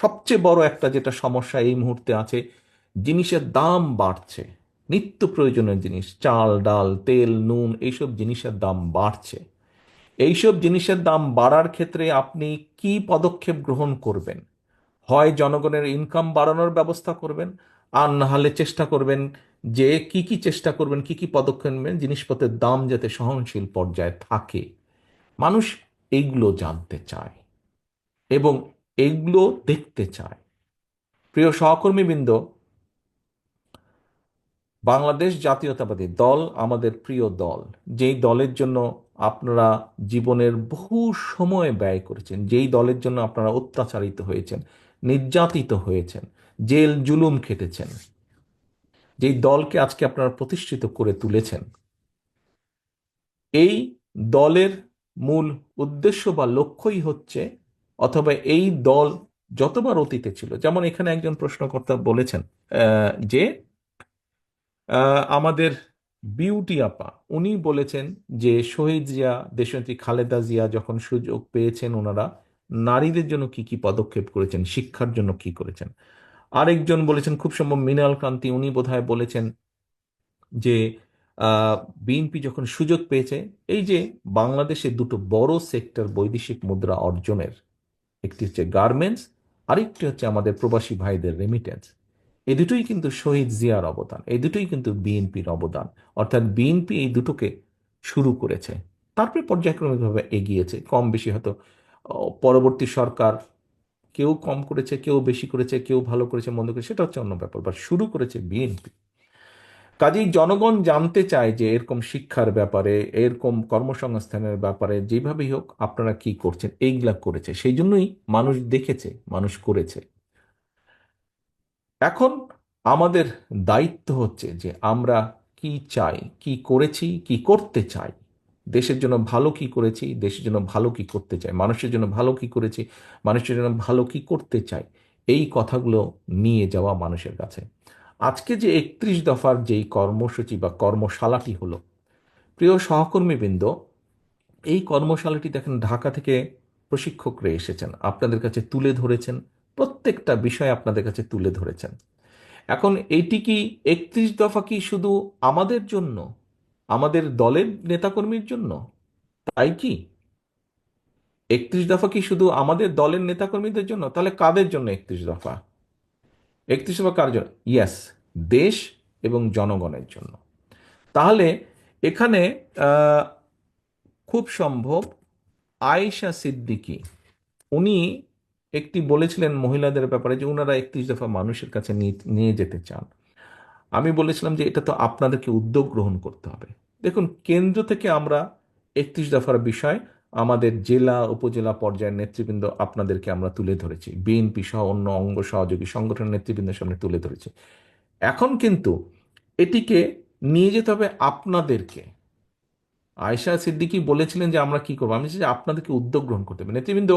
সবচেয়ে বড় একটা যেটা সমস্যা এই মুহূর্তে আছে, জিনিসের দাম বাড়ছে। নিত্য প্রয়োজনীয় জিনিস, চাল ডাল তেল নুন, এইসব জিনিসের দাম বাড়ছে। এইসব জিনিসের দাম বাড়ার ক্ষেত্রে আপনি কি পদক্ষেপ গ্রহণ করবেন? হয় জনগণের ইনকাম বাড়ানোর ব্যবস্থা করবেন, আর না হলে চেষ্টা করবেন যে কি কি চেষ্টা করবেন, কি কি পদক্ষেপ নেবেন জিনিসপত্রের দাম যাতে সহনশীল পর্যায়ে থাকে। মানুষ এইগুলো জানতে চায় এবং এইগুলো দেখতে চায়। প্রিয় সহকর্মীবৃন্দ, বাংলাদেশ জাতীয়তাবাদী দল আমাদের প্রিয় দল, যেই দলের জন্য আপনারা জীবনের বহু সময় ব্যয় করেছেন, যেই দলের জন্য আপনারা অত্যাচারিত হয়েছেন, নির্যাতিত হয়েছেন, জেল জুলুম খেটেছেন, যেই দলকে আজকে আপনারা প্রতিষ্ঠিত করে তুলেছেন, এই দলের মূল উদ্দেশ্য বা লক্ষ্যই হচ্ছে, অথবা এই দল যতবার অতীতে ছিল, যেমন এখানে একজন প্রশ্নকর্তা বলেছেন যে আমাদের বিউটি আপা উনি বলেছেন যে শহীদ জিয়া, দেশনেত্রী খালেদা জিয়া যখন সুযোগ পেয়েছেন ওনারা নারীদের জন্য কি কি পদক্ষেপ করেছেন, শিক্ষার জন্য কি করেছেন। আরেকজন বলেছেন, খুব সম্ভব মৃণাল কান্তি, উনি বোধহয় বলেছেন যে বিএনপি যখন সুযোগ পেয়েছে, এই যে বাংলাদেশে দুটো বড় সেক্টর বৈদেশিক মুদ্রা অর্জনের, একটি হচ্ছে গার্মেন্টস, আরেকটি হচ্ছে আমাদের প্রবাসী ভাইদের রেমিটেন্স। এই দুটোই কিন্তু শহীদ জিয়ার অবদান, এই দুটোই কিন্তু বিএনপির অবদান। অর্থাৎ বিএনপি এই দুটোকে শুরু করেছে, তারপরে পর্যায়ক্রমিকভাবে এগিয়েছে, কম বেশি হয়তো পরবর্তী সরকার কেউ কম করেছে, কেউ বেশি করেছে, কেউ ভালো করেছে মন্দ করেছে, সেটা হচ্ছে অন্য ব্যাপার, বা শুরু করেছে বিএনপি। কাজেই জনগণ জানতে চায় যে এরকম শিক্ষার ব্যাপারে, এরকম কর্মসংস্থানের ব্যাপারে যেভাবেই হোক আপনারা কি করছেন, এইগুলা করেছে, সেই জন্যই মানুষ দেখেছে, মানুষ করেছে। এখন আমাদের দায়িত্ব হচ্ছে যে আমরা কি চাই, কি করেছি, কি করতে চাই, দেশের জন্য ভালো কি করেছি, দেশের জন্য ভালো কি করতে চাই, মানুষের জন্য ভালো কি করেছি, মানুষের জন্য ভালো কি করতে চাই, এই কথাগুলো নিয়ে যাওয়া মানুষের কাছে। আজকে যে 31 দফার যেই কর্মসূচি বা কর্মশালাটি হলো, প্রিয় সহকর্মীবৃন্দ, এই কর্মশালাটি দেখেন ঢাকা থেকে প্রশিক্ষকরা এসেছেন, আপনাদের কাছে তুলে ধরেছেন, প্রত্যেকটা বিষয় আপনাদের কাছে তুলে ধরেছেন। এখন এইটি কি 31 দফা কি শুধু আমাদের জন্য, আমাদের দলের নেতাকর্মীর জন্য? তাই কি 31 দফা কি শুধু আমাদের দলের নেতাকর্মীদের জন্য? তাহলে কাদের জন্য 31 দফা? 31 দফা কার জন্য? ইয়াস, দেশ এবং জনগণের জন্য। তাহলে এখানে আহ, খুব সম্ভব আয়েশা সিদ্দিকী উনি একটি বলেছিলেন মহিলাদের ব্যাপারে যে ওনারা 31 দফা মানুষের কাছে নিয়ে নিয়ে যেতে চান। আমি বলেছিলাম যে এটা তো আপনাদেরকে উদ্যোগ গ্রহণ করতে হবে। দেখুন, কেন্দ্র থেকে আমরা 31 দফার বিষয় আমাদের জেলা উপজেলা পর্যায়ের নেতৃবৃন্দ আপনাদেরকে আমরা তুলে ধরেছি, বিএনপি সহ অন্য অঙ্গ সহযোগী সংগঠনের নেতৃবৃন্দের সামনে তুলে ধরেছি। এখন কিন্তু এটিকে নিয়ে যেতে হবে আপনাদেরকে। আয়েশা সিদ্দিকী বলেছিলেন যে আমরা কি করবো, আমি চাই যে আপনাদেরকে উদ্যোগ গ্রহণ করতে হবে। নেতৃবৃন্দ,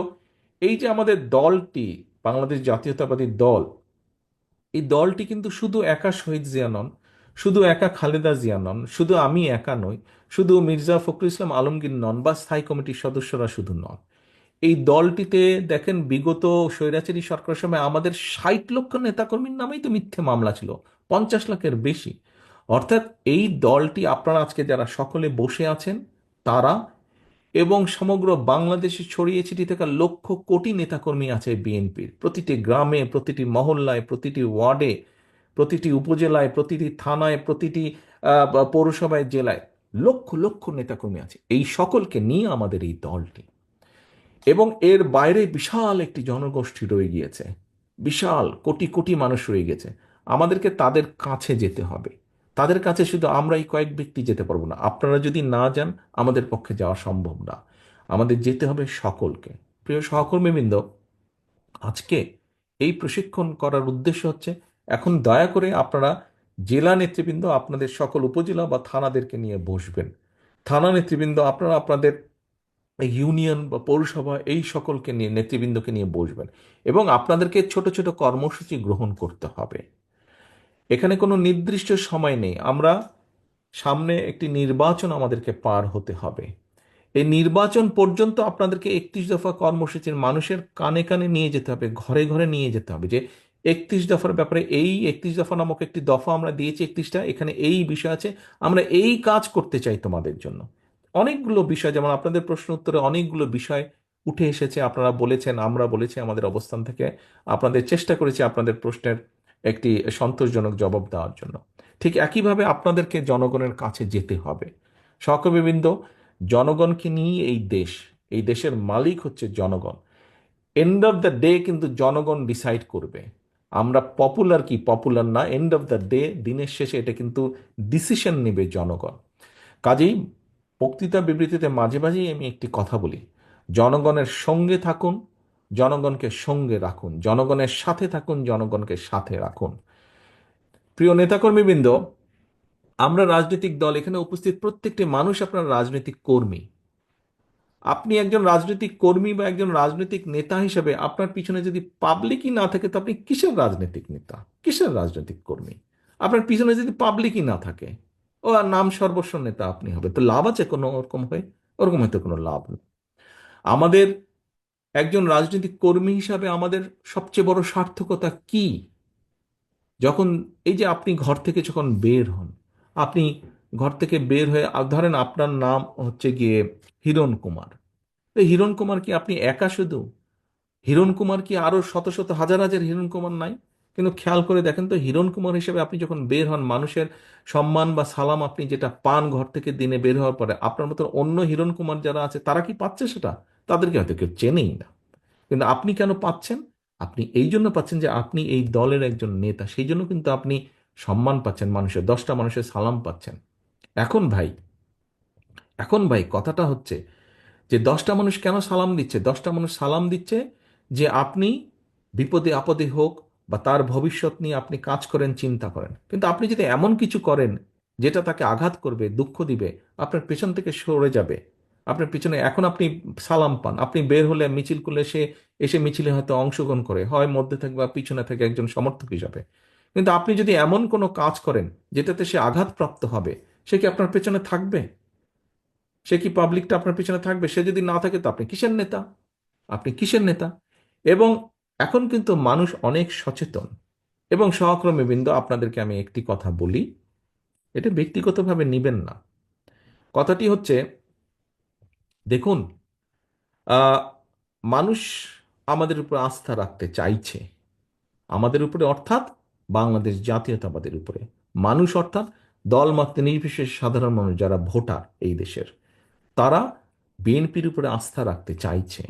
এই যে আমাদের দলটি, বাংলাদেশ জাতীয়তাবাদী দল, এই দলটি কিন্তু শুধু একা শহীদ জিয়া নন, শুধু একা খালেদা জিয়া নন, শুধু আমি একা নই, শুধু মির্জা ফখরুল ইসলাম আলমগীর নন, বা স্থায়ী কমিটির সদস্যরা শুধু নন। এই দলটিতে দেখেন বিগত স্বৈরাচারী সরকারের সময় আমাদের 60 লক্ষ নেতাকর্মীর নামেই তো মিথ্যে মামলা ছিল, 50 লাখের বেশি। অর্থাৎ এই দলটি, আপনারা আজকে যারা সকলে বসে আছেন তারা, এবং সমগ্র বাংলাদেশে ছড়িয়ে ছিটিয়ে থাকা লক্ষ কোটি নেতাকর্মী আছে বিএনপির, প্রতিটি গ্রামে, প্রতিটি মহল্লায়, প্রতিটি ওয়ার্ডে, প্রতিটি উপজেলায়, প্রতিটি থানায়, প্রতিটি পৌরসভায়, জেলায় লক্ষ লক্ষ নেতাকর্মী আছে। এই সকলকে নিয়ে আমাদের এই দলটি, এবং এর বাইরে বিশাল একটি জনগোষ্ঠী রয়ে গিয়েছে, বিশাল কোটি কোটি মানুষ রয়ে গেছে। আমাদেরকে তাদের কাছে যেতে হবে। তাদের কাছে শুধু আমরা এই কয়েক ব্যক্তি যেতে পারবো না, আপনারা যদি না যান আমাদের পক্ষে যাওয়া সম্ভব না। আমাদের যেতে হবে সকলকে। প্রিয় সহকর্মীবৃন্দ, আজকে এই প্রশিক্ষণ করার উদ্দেশ্য হচ্ছে, এখন দয়া করে আপনারা জেলা নেতৃবৃন্দ আপনাদের সকল উপজেলা বা থানাদেরকে নিয়ে বসবেন। থানা নেতৃবৃন্দ আপনারা আপনাদের ইউনিয়ন বা পৌরসভা, এই সকলকে নিয়ে, নেতৃবৃন্দকে নিয়ে বসবেন, এবং আপনাদেরকে ছোট ছোট কর্মসূচি গ্রহণ করতে হবে। এখানে কোনো নির্দিষ্ট সময় নেই, আমরা সামনে একটি নির্বাচন আমাদেরকে পার হতে হবে, এই নির্বাচন পর্যন্ত আপনাদেরকে 31 দফা কর্মসূচির মানুষের কানে কানে নিয়ে যেতে হবে, ঘরে ঘরে নিয়ে যেতে হবে যে 31 দফার ব্যাপারে, এই 31 দফা নামক একটি দফা আমরা দিয়েছি, 31টা, এখানে এই বিষয় আছে, আমরা এই কাজ করতে চাই তোমাদের জন্য। অনেকগুলো বিষয়, যেমন আপনাদের প্রশ্ন উত্তরে অনেকগুলো বিষয় উঠে এসেছে, আপনারা বলেছেন, আমরা বলেছি আমাদের অবস্থান থেকে, আপনাদের চেষ্টা করেছি আপনাদের প্রশ্নের একটি সন্তোষজনক জবাব দেওয়ার জন্য। ঠিক একইভাবে আপনাদেরকে জনগণের কাছে যেতে হবে। সহকর্মীবৃন্দ, জনগণকে নিয়ে এই দেশ, এই দেশের মালিক হচ্ছে জনগণ। এন্ড অফ দ্য ডে কিন্তু জনগণ ডিসাইড করবে। আমরা পপুলার কি পপুলার না, এন্ড অফ দ্য ডে, দিনের শেষে এটা কিন্তু ডিসিশন নেবে জনগণ। কাজেই বক্তৃতা বিবৃতিতে মাঝে মাঝেই আমি একটি কথা বলি, জনগণের সঙ্গে থাকুন, জনগণকে সঙ্গে রাখুন, জনগণের সাথে থাকুন, জনগণকে সাথে রাখুন। প্রিয় নেতাকর্মীবৃন্দ, আমরা রাজনৈতিক দল, এখানে উপস্থিত প্রত্যেকটি মানুষ আপনার রাজনৈতিক কর্মী। আপনি একজন রাজনৈতিক কর্মী বা একজন রাজনৈতিক নেতা হিসেবে আপনার পিছনে যদি পাবলিকই না থাকে, তো আপনি কিসের রাজনৈতিক নেতা, কিসের রাজনৈতিক কর্মী? আপনার পিছনে যদি পাবলিকই না থাকে, ও আর নাম সর্বস্ব নেতা আপনি হবে, তো লাভ আছে কোনো ওরকম হয়ে? ওরকম হয়তো কোনো লাভ নেই। আমাদের একজন রাজনৈতিক কর্মী হিসাবে আমাদের সবচেয়ে বড় সার্থকতা কি? যখন এই যে আপনি ঘর থেকে যখন বের হন, আপনি ঘর থেকে বের হয়ে ধরেন আপনার নাম হচ্ছে গিয়ে হিরণ কুমার। তো হিরণ কুমার কি আপনি একা শুধু? হিরণ কুমার কি আরো শত শত হাজার হাজার হিরণ কুমার নাই? কিন্তু খেয়াল করে দেখেন তো, হিরণ কুমার হিসেবে আপনি যখন বের হন, মানুষের সম্মান বা সালাম আপনি যেটা পান ঘর থেকে দিনে বের হওয়ার পরে, আপনার মতো অন্য হিরণ কুমার যারা আছে তারা কি পাচ্ছে সেটা? তাদেরকে হয়তো কেউ চেনেই না। কিন্তু আপনি কেন পাচ্ছেন? আপনি এই জন্য পাচ্ছেন যে আপনি এই দলের একজন নেতা, সেই জন্য কিন্তু আপনি সম্মান পাচ্ছেন, মানুষের 10টা মানুষের সালাম পাচ্ছেন। এখন ভাই, এখন ভাই কথাটা হচ্ছে যে 10টা মানুষ কেন সালাম দিচ্ছে? 10টা মানুষ সালাম দিচ্ছে যে আপনি বিপদে আপদে হোক বা তার ভবিষ্যৎ নিয়ে আপনি কাজ করেন, চিন্তা করেন। কিন্তু আপনি যদি এমন কিছু করেন যেটা তাকে আঘাত করবে, দুঃখ দিবে, আপনার পেছন থেকে সরে যাবে, আপনার পিছনে, এখন আপনি সালাম পান, আপনি বের হলে মিছিল করলে সে এসে মিছিলে হয়তো অংশগ্রহণ করে, হয় মধ্যে থাকে বা পিছনে থাকে একজন সমর্থক হিসাবে। কিন্তু আপনি যদি এমন কোনো কাজ করেন যেটাতে সে আঘাতপ্রাপ্ত হবে, সে কি আপনার পেছনে থাকবে? সে কি পাবলিকটা আপনার পিছনে থাকবে? সে যদি না থাকে তো আপনি কিসের নেতা? আপনি কিসের নেতা? এবং এখন কিন্তু মানুষ অনেক সচেতন। এবং সহকর্মীবৃন্দ, আপনাদেরকে আমি একটি কথা বলি, এটা ব্যক্তিগতভাবে নিবেন না। কথাটি হচ্ছে, দেখুন, আহ, মানুষ আমাদের উপর আস্থা রাখতে চাইছে, আমাদের উপরে অর্থাৎ বাংলাদেশ জাতীয়তাবাদের উপরে। মানুষ অর্থাৎ দলমত নির্বিশেষে সাধারণ মানুষ যারা ভোটার এই দেশের, তারা বিএনপির উপরে আস্থা রাখতে চাইছে।